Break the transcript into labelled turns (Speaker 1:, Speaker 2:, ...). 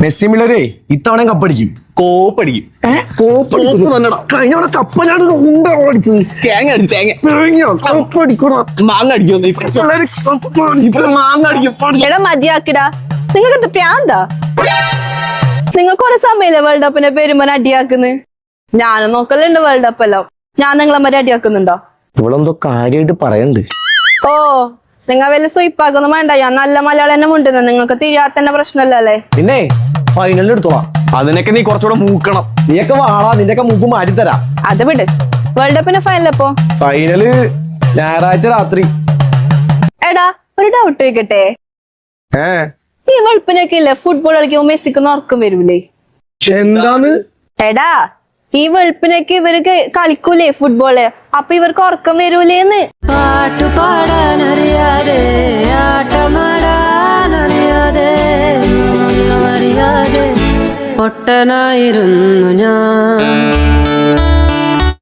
Speaker 1: Messi മില്ലരേ ഇത്തവണ കപ്പടിക്കും.
Speaker 2: കോപ്പടിക്കും.
Speaker 1: കഴിഞ്ഞ കപ്പലാണ് അടിച്ചത്.
Speaker 2: തേങ്ങ അടിച്ചു മാങ്ങ അടിക്കും.
Speaker 3: എടാ മതിയാക്കിടാ, നിങ്ങൾക്ക് പ്രാന്താ? നിങ്ങൾ കുറെ സമയല്ലേ വേൾഡ് കപ്പിനെ പേരുമ്പോ അടിയാക്കുന്നു. ഞാനും നോക്കലുണ്ട് വേൾഡ് കപ്പ് എല്ലാം. ഞാൻ നിങ്ങളെ മതി അടിയാക്കുന്നുണ്ടോ?
Speaker 1: ഇവളെന്തോ കാര്യമായിട്ട് പറയണ്ട്.
Speaker 3: ഓ, നിങ്ങൾ വലിയ സ്വയിപ്പാക്കൊന്നും വേണ്ട. ഞാൻ നല്ല മലയാളം തന്നെ മുണ്ടുന്നു. നിങ്ങൾക്ക് തിരിയാത്തന്നെ പ്രശ്നമല്ലേ?
Speaker 1: പിന്നെ ഫൈനലിൽ എടുത്തോളാം.
Speaker 2: അതിനൊക്കെ നീ കുറച്ചുകൂടെ മൂക്കണം.
Speaker 1: നീയൊക്കെ വാടാ, നിന്റെയൊക്കെ മുമ്പ് മാറ്റിത്തരാം.
Speaker 3: അത് വിട്. വേൾഡ് കപ്പിന്റെ ഫൈനൽ എപ്പോ?
Speaker 1: ഫൈനല് ഞായറാഴ്ച രാത്രി.
Speaker 3: എടാ ഒരു ഡൗട്ട് ചോദിക്കട്ടെ. ഈ വെളുപ്പിനൊക്കെ ഇല്ലേ ഫുട്ബോൾ കളിക്കുമ്പോ മെസ്സിക്കൊന്നും ഉറക്കം വരൂലേ?
Speaker 1: എന്താന്ന്?
Speaker 3: എടാ ഈ വെളുപ്പിനൊക്കെ ഇവർക്ക് കളിക്കൂലേ ഫുട്ബോള്, അപ്പൊ ഇവർക്ക് ഉറക്കം വരൂലേന്ന്.
Speaker 4: പാട്ടു പാടാനറിയാതെ ആട്ടമാടാനറിയാതെ ഒന്നും അറിയാതെ പൊട്ടനായിരുന്നു ഞാൻ.